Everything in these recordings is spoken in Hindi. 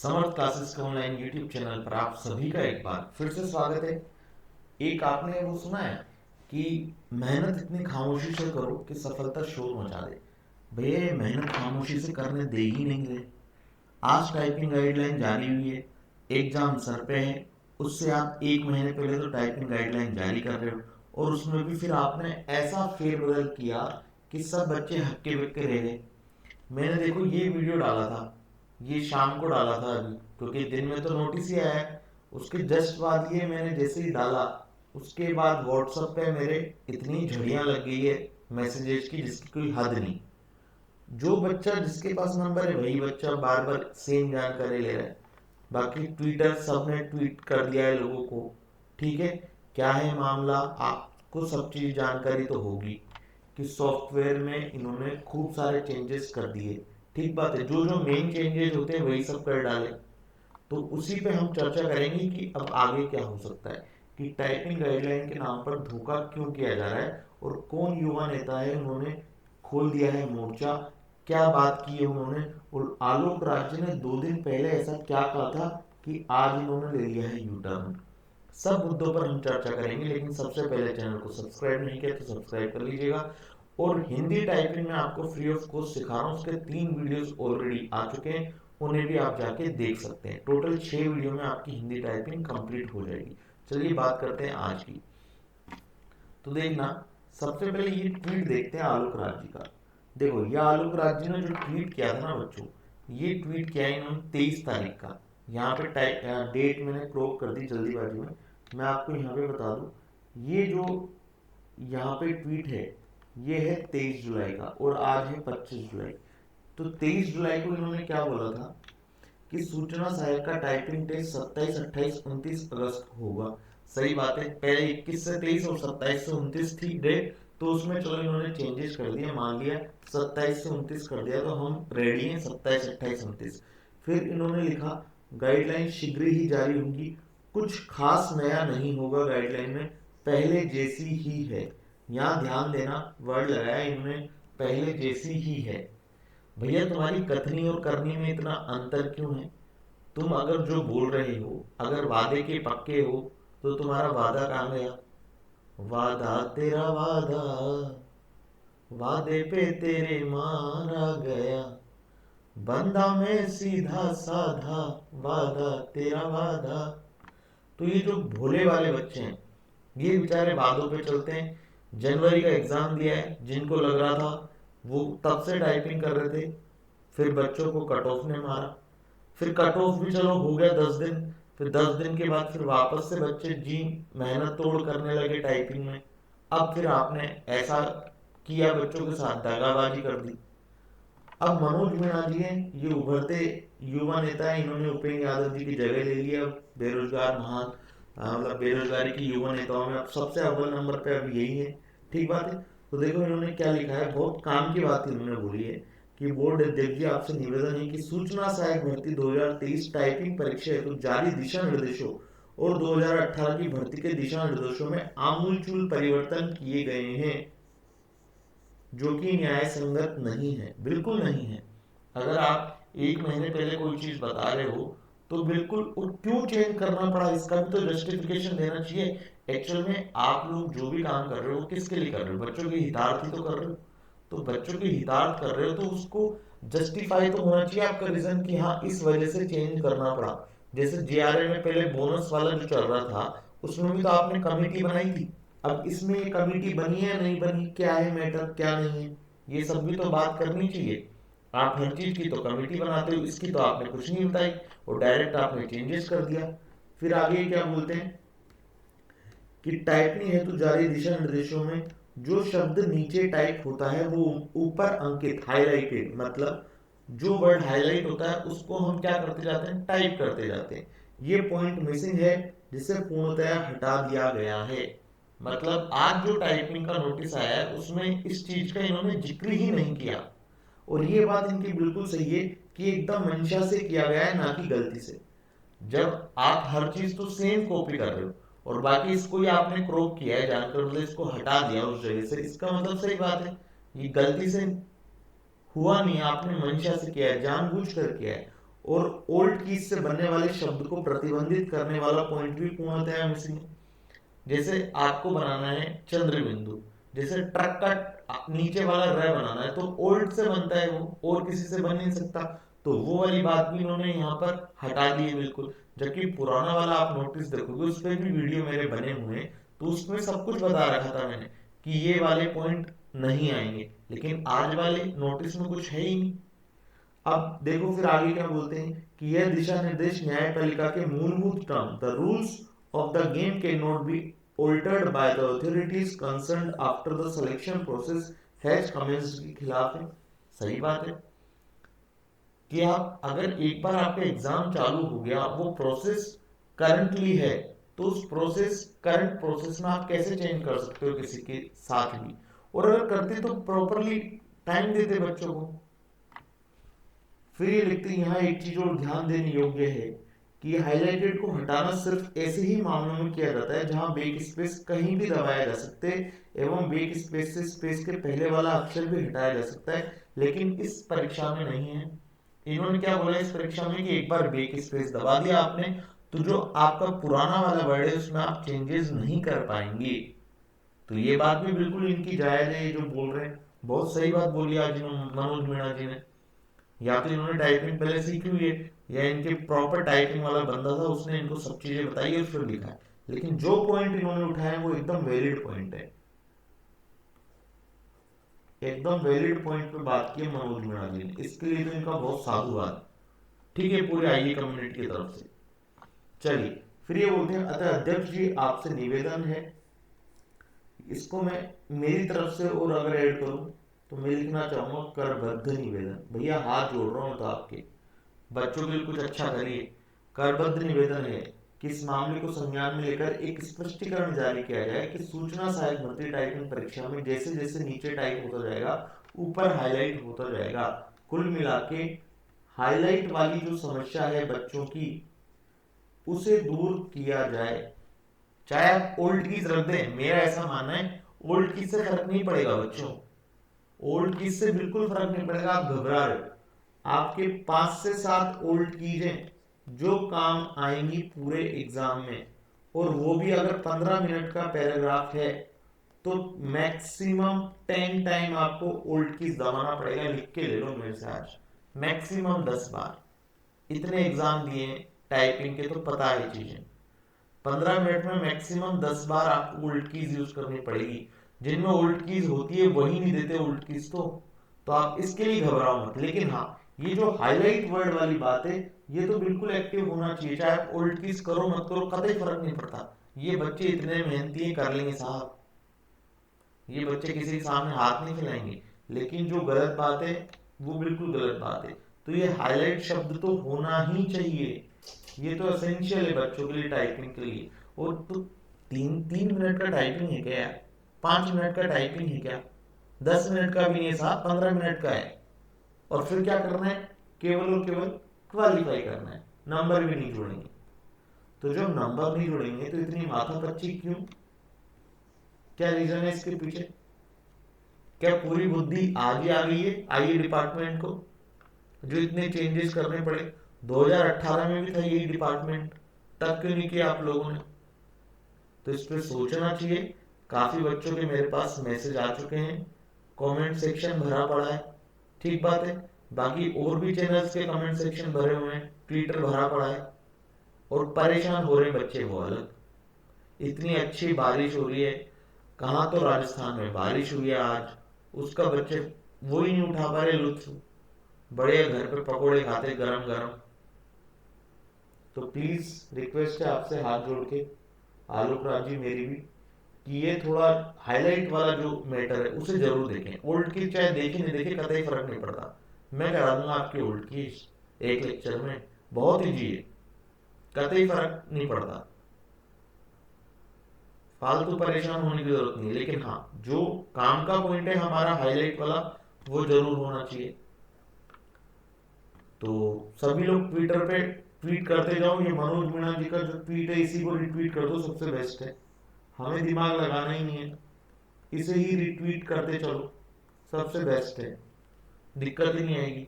समर्थ क्लासेस के ऑनलाइन यूट्यूब चैनल पर आप सभी का एक बार फिर से स्वागत है। एक आपने वो सुना है कि मेहनत इतनी खामोशी से करो कि सफलता शोर मचा दे। भैया ये मेहनत खामोशी से करने दे ही नहीं रहे। आज टाइपिंग गाइडलाइन जारी हुई है, एग्जाम सर पे है, उससे आप एक महीने पहले तो टाइपिंग गाइडलाइन जारी कर रहे हो और उसमें भी फिर आपने ऐसा फेरबदल किया कि सब बच्चे हक्के बक्के रह गए। मैंने देखो ये वीडियो डाला था, ये शाम को डाला था अभी, क्योंकि दिन में तो नोटिस ही आया है। उसके जस्ट बाद ये मैंने जैसे ही डाला, उसके बाद व्हाट्सएप पे मेरे इतनी झड़ियां लग गई है मैसेजेस की जिसकी कोई हद नहीं। जो बच्चा जिसके पास नंबर है वही बच्चा बार बार सेम जानकारी ले रहा है। बाकी ट्विटर सबने ट्वीट कर दिया है लोगों को। ठीक है, क्या है मामला आपको सब चीज जानकारी तो होगी कि सॉफ्टवेयर में इन्होंने खूब सारे चेंजेस कर दिए। ठीक बात है, जो जो मेन चेंजेस होते हैं वही सब कर डाले। तो उसी पे हम चर्चा करेंगे कि अब आगे क्या हो सकता है, कि टाइपिंग गाइडलाइन के नाम पर धोखा क्यों किया जा रहा है और कौन युवा नेता है उन्होंने खोल दिया है मोर्चा, क्या बात की है उन्होंने। और आलोक राज्य ने 2 दिन पहले ऐसा क्या कहा था कि आज इन्होंने ले लिया है यू टर्न। सब मुद्दों पर हम चर्चा करेंगे, लेकिन सबसे पहले चैनल को सब्सक्राइब नहीं किया तो सब्सक्राइब कर लीजिएगा। और हिंदी टाइपिंग में आपको फ्री ऑफ कॉस्ट सिखा रहा हूँ, उसके 3 वीडियोस ऑलरेडी आ चुके हैं, उन्हें भी आप जाके देख सकते हैं। टोटल 6 वीडियो में आपकी हिंदी टाइपिंग कंप्लीट हो जाएगी। चलिए बात करते हैं आज की। तो देखना, सबसे पहले ये ट्वीट देखते हैं आलोक राज जी का। देखो, ये आलोक राज जी ने जो ट्वीट किया था ना बच्चों, ये ट्वीट किया है इन्होंने 23 तारीख का। यहाँ पे डेट मैंने क्रॉप कर दी जल्दीबाजी में, मैं आपको यहाँ पे बता दूं। ये जो यहाँ पे ट्वीट है ये है 23 जुलाई का और आज है 25 जुलाई। तो 23 जुलाई को इन्होंने क्या बोला था कि सूचना सहायक का टाइपिंग टेस्ट 27, 28, 29 अगस्त को होगा। सही बात है, पहले 21 से 23 और 27 से 29 थी डेट, तो उसमें चलो इन्होंने चेंजेस कर दिए, मान लिया 27 से 29 कर दिया, तो हम रेडी हैं 27, 28, 29। फिर इन्होंने लिखा गाइडलाइन शीघ्र ही जारी होगी, कुछ खास नया नहीं होगा गाइडलाइन में, पहले जैसी ही है। यहाँ ध्यान देना, वर्ड लगाया इन्होंने, पहले जैसी ही है। भैया तुम्हारी कथनी और करनी में इतना अंतर क्यों है? तुम अगर जो बोल रहे हो, अगर वादे के पक्के हो, तो तुम्हारा वादा कहाँ गया? वादा तेरा वादा, वादे पे तेरे मारा गया, बंदा मैं सीधा साधा, वादा तेरा वादा। तो ये जो भोले वाले बच्चे हैं, ये बेचारे वादों पे चलते हैं। जनवरी का एग्जाम दिया है, जिनको लग रहा था वो तब से टाइपिंग कर रहे थे, फिर बच्चों को कट ऑफ ने मारा। फिर कट ऑफ भी चलो हो गया 10 दिन, फिर 10 दिन के बाद फिर वापस से बच्चे जी मेहनत तोड़ करने लगे टाइपिंग में। अब फिर आपने ऐसा किया, बच्चों के साथ दगाबाजी कर दी। अब मनोज मीणा जी हैं, ये उभरते युवा नेता है, इन्होंने उपेंद्र यादव जी की जगह ले ली। अब बेरोजगार महान मतलब बेरोजगारी की युवा नेताओं में अब सबसे अव्वल नंबर पे अब यही है। ठीक बात है। तो देखो इन्होंने क्या लिखा है, बहुत काम की बात इन्होंने बोली है कि बोर्ड अध्यक्ष जी आपसे निवेदन है कि सूचना सहायक भर्ती 2023 टाइपिंग परीक्षा हेतु जारी दिशा निर्देशों और 2018 की भर्ती के दिशा निर्देशों में आमूलचूल परिवर्तन किए गए हैं, जो कि न्याय संगत नहीं है। बिल्कुल नहीं है। अगर आप एक महीने पहले कोई चीज बता रहे हो तो बिल्कुल, और क्यों चेंज करना पड़ा इसका भी तो जस्टिफिकेशन देना चाहिए। एक्चुअल में आप लोग जो भी काम कर रहे हो किसके लिए कर रहे हो? बच्चों के हितार्थ ही तो कर रहे हो। तो बच्चों के हितार्थ कर रहे हो तो उसको जस्टिफाई तो होना चाहिए आपका रीजन कि हाँ इस वजह से चेंज करना पड़ा। जैसे जेआरए में पहले बोनस वाला जो चल रहा था, उसमें भी तो आपने कमेटी बनाई थी। अब इसमें ये कमेटी बनी है नहीं बनी, क्या है मैटर क्या नहीं है, ये सब भी तो बात करनी चाहिए। आप हर चीज की तो कमेटी बनाते हो, इसकी तो आपने कुछ नहीं बताई और डायरेक्ट आपने चेंजेस कर दिया। फिर आगे क्या बोलते हैं कि टाइपिंग हेतु जारी दिशा निर्देशों में जो शब्द नीचे टाइप होता है वो ऊपर अंकित हाईलाइटेड, मतलब जो वर्ड हाईलाइट होता है उसको हम क्या करते जाते हैं, टाइप करते जाते हैं। ये पॉइंट मिसिंग है जिसे पूर्णतया हटा दिया गया है। मतलब आज जो टाइपिंग का नोटिस आया है उसमें इस चीज का इन्होंने जिक्र ही नहीं किया। और ये बात इनकी बिल्कुल सही है कि एकदम मंशा से किया गया है, ना कि गलती से। जब आप हर चीज तो सेम कॉपी कर रहे हो और बाकी इसको ही आपने क्रॉप किया है जानकर, मतलब इसको हटा दिया उस जगह से, इसका मतलब सही बात है ये गलती से हुआ नहीं, आपने मंशा से किया है, जानबूझ कर किया है। और ओल्ड कीज से बनने वाले शब्द को प्रतिबंधित करने वाला पॉइंट भी पूर्णतया मिसिंग है। जैसे आपको बनाना है चंद्र बिंदु, जैसे ट्रक का नीचे वाला र बनाना है तो ओल्ड से बनता है वो, और किसी से बन नहीं सकता, तो वो वाली बात भी इन्होंने यहाँ पर हटा दी है बिल्कुल। जबकि पुराना वाला आप नोटिस देखोगे, उस पर भी वीडियो मेरे बने हुए हैं, तो उसमें सब कुछ बता रखा था मैंने कि ये वाले पॉइंट नहीं आएंगे, लेकिन आज वाले नोटिस में कुछ है ही नहीं। अब देखो फिर आगे क्या बोलते हैं कि यह दिशा निर्देश न्यायपालिका के मूलभूत term the rules of the game can not be altered by the authorities concerned after the selection process has commenced के खिलाफ है। सही बात है कि आप अगर एक बार आपका एग्जाम चालू हो गया, वो प्रोसेस करंटली है, तो उस करंट प्रोसेस में आप कैसे चेंज कर सकते हो किसी के साथ भी, और अगर करते तो प्रॉपरली टाइम देते बच्चों को। फिर ये लिखते हैं यहाँ एक चीज और ध्यान देने योग्य है कि हाइलाइटेड को हटाना सिर्फ ऐसे ही मामलों में किया जाता है जहां बैक स्पेस कहीं भी दबाया जा सकते हैं एवं बैक स्पेस से स्पेस के पहले वाला अक्षर भी हटाया जा सकता है, लेकिन इस परीक्षा में नहीं है। इन्होंने क्या बोला इस परीक्षा में कि एक बार बैक स्पेस दबा दिया आपने तो जो आपका पुराना वाला वर्ड है उसमें आप चेंजेस नहीं कर पाएंगे। तो ये बात भी बिल्कुल इनकी जायज है, ये जो बोल रहे हैं बहुत सही बात बोली आज मनोज मीणा जी ने। या तो इन्होंने टाइपिंग पहले सीखी हुई है, या इनके प्रॉपर टाइपिंग वाला बंदा था, उसने इनको सब चीजें बताई और फिर लिखा है। लेकिन जो पॉइंट इन्होंने उठाए वो एकदम वैलिड पॉइंट है, एकदम वैलिड पॉइंट पे बात की है मनोज मीणा जी ने, इसके लिए तो इनका बहुत साधुवाद। ठीक है, पूरे आईए कम्युनिटी की तरफ से। चलिए फिर ये बोलते हैं, अतः अध्यक्ष जी आपसे निवेदन है, इसको मैं मेरी तरफ से और अगर ऐड करूं तो मैं लिखना चाहूंगा करबद्ध निवेदन। भैया हाथ जोड़ रहा हूं तो आपके बच्चों के लिए कुछ अच्छा करिए। करबद्ध निवेदन है कि इस मामले को संज्ञान में लेकर एक स्पष्टीकरण जारी किया जाए कि सूचना सहायक भर्ती टाइपिंग परीक्षा में जैसे जैसे नीचे टाइप होता जाएगा ऊपर हाईलाइट होता जाएगा, कुल मिला के हाईलाइट वाली जो समस्या है बच्चों की उसे दूर किया जाए। चाहे आप ओल्ड कीज रख दें, मेरा ऐसा मानना है ओल्ड कीज से फर्क नहीं पड़ेगा बच्चों, ओल्ड कीज से बिल्कुल फर्क नहीं पड़ेगा। आप घबरा रहे हो, आपके 5 से 7 ओल्ड कीजें जो काम आएंगी पूरे एग्जाम में, और वो भी अगर 15 मिनट का पैराग्राफ है तो मैक्सिमम 10 टाइम आपको ओल्ड कीज दबाना पड़ेगा। लिख के ले लो मेरे से आज, मैक्सिमम 10 बार। इतने एग्जाम दिए टाइपिंग के तो पता है चीजें। 15 मिनट में मैक्सिमम 10 बार आपको ओल्ड कीज यूज करनी पड़ेगी। जिनमें ओल्ड कीज होती है वही नहीं देते ओल्ड कीज, तो आप इसके लिए घबराओ मत। लेकिन हाँ, ये जो हाईलाइट वर्ड वाली बात है ये तो बिल्कुल एक्टिव होना चाहिए, चाहे आप ओल्ड कीज करो मत करो कतई फर्क नहीं पड़ता। ये बच्चे इतने मेहनती हैं, कर लेंगे साहब, ये बच्चे किसी के सामने हाथ नहीं फैलाएंगे। लेकिन जो गलत बात है वो बिल्कुल गलत बात है, तो ये हाईलाइट शब्द तो होना ही चाहिए, ये तो एसेंशियल है बच्चों के लिए टाइपिंग के लिए। और तो 3 3 मिनट का टाइपिंग है क्या यार, 5 मिनट का टाइपिंग है क्या, 10 मिनट का भी नहीं है साहब, 15 मिनट का है। और फिर क्या करना है, केवल और केवल क्वालिफाई करना है, नंबर भी नहीं जोड़ेंगे। तो जब नंबर नहीं जोड़ेंगे तो इतनी माथापच्ची क्यों, क्या रीजन है इसके पीछे? क्या पूरी बुद्धि आज ही आ गई है आईए डिपार्टमेंट को जो इतने चेंजेस करने पड़े? 2018 में भी था यही डिपार्टमेंट, तब क्यों नहीं किया आप लोगों ने? तो इस पर सोचना चाहिए। काफी बच्चों के मेरे पास मैसेज आ चुके हैं, कमेंट सेक्शन भरा पड़ा है, ठीक बात है। बाकी और भी चैनल्स के कमेंट सेक्शन भरे हुए हैं, ट्विटर भरा पड़ा है, और परेशान हो रहे बच्चे वो अलग। इतनी अच्छी बारिश हो रही है, कहाँ तो राजस्थान में बारिश हुई है आज, उसका बच्चे वो ही नहीं उठा पा रहे लुत्फ, बड़े घर पे पकोड़े खाते गरम गरम। तो प्लीज रिक्वेस्ट है आपसे हाथ जोड़ के, आलोक राज जी मेरी भी, कि ये थोड़ा हाईलाइट वाला जो मैटर है उसे जरूर देखें। ओल्ड की चाहे देखे नहीं देखे कतई फर्क नहीं पड़ता, मैं करा दूंगा आपकी ओल्ड की एक लेक्चर में, बहुत ईजी है, कतई फर्क नहीं पड़ता, फालतू परेशान होने की जरूरत नहीं है। लेकिन हाँ, जो काम का पॉइंट है हमारा हाईलाइट वाला वो जरूर होना चाहिए। तो सभी लोग ट्विटर पे ट्वीट करते जाओ, ये मनोज मीणा जी का जो ट्वीट है इसी को रिट्वीट कर दो, सबसे बेस्ट है। हमें दिमाग लगाना ही नहीं है, इसे ही रिट्वीट करते चलो, सबसे बेस्ट है, दिक्कत ही नहीं आएगी।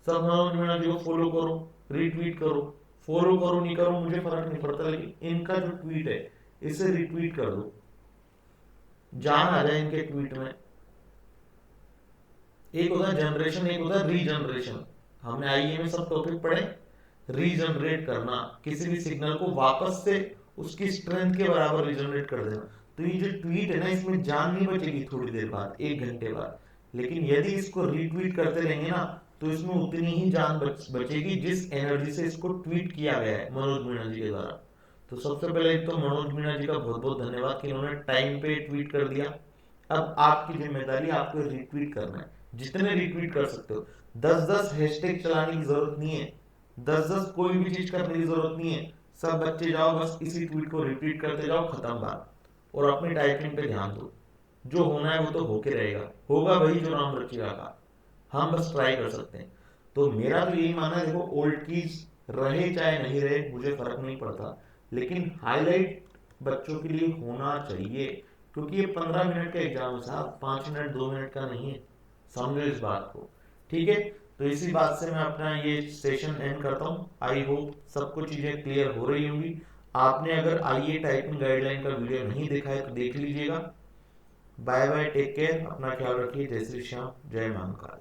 सब मनोज मीणा जी को फॉलो करो, रीट्वीट करो, फॉलो करो नहीं करो मुझे फर्क नहीं पड़ता, लेकिन इनका जो ट्वीट है इसे रीट्वीट कर दो, जान आ जाए इनके ट्वीट में। एक होता है जनरेशन, एक होता है रीजनरेशन। हमने आईए में सब टॉपिक पढ़े। रीजनरेट करना, किसी भी सिग्नल को वापस से उसकी स्ट्रेंथ के बराबर रीजनरेट कर देना। तो ये जो ट्वीट है ना, इसमें जान नहीं बचेगी थोड़ी देर बाद, 1 घंटे बाद, लेकिन यदि इसको रीट्वीट करते रहेंगे ना तो इसमें उतनी ही जान बचेगी जिस एनर्जी से इसको ट्वीट किया गया है मनोज मीणा जी के द्वारा। तो सबसे पहले एक तो मनोज मीणा जी का बहुत बहुत धन्यवाद कि उन्होंने टाइम पे ट्वीट कर दिया। अब आपकी जिम्मेदारी, आपको रिट्वीट करना है, जितने रिट्वीट कर सकते हो। 10-10 हैशटैग चलाने की जरूरत नहीं है, 10-10 कोई भी चीज करने की जरूरत नहीं है। सब बच्चे जाओ बस इसी ट्वीट को रिट्वीट करते जाओ, खत्म बात। और अपनी टाइपिंग पे ध्यान दो, जो होना है वो तो होके रहेगा, होगा वही जो राम रचिया का, हम बस ट्राई कर सकते हैं। तो मेरा तो यही मानना है, देखो ओल्ड कीज रहे चाहे नहीं रहे मुझे फर्क नहीं पड़ता, लेकिन हाईलाइट बच्चों के लिए होना चाहिए, क्योंकि ये 15 मिनट का एग्जाम है साहब, 5 मिनट 2 मिनट का नहीं है, समझो इस बात को। ठीक है, तो इसी बात से मैं अपना ये सेशन एंड करता हूँ। आई होप सबको चीजें क्लियर हो रही होंगी। आपने अगर आईए टाइपिंग गाइडलाइन का वीडियो नहीं देखा है तो देख लीजिएगा। बाय बाय, टेक केयर, अपना ख्याल रखिए। जय श्री श्याम, जय महाकाल।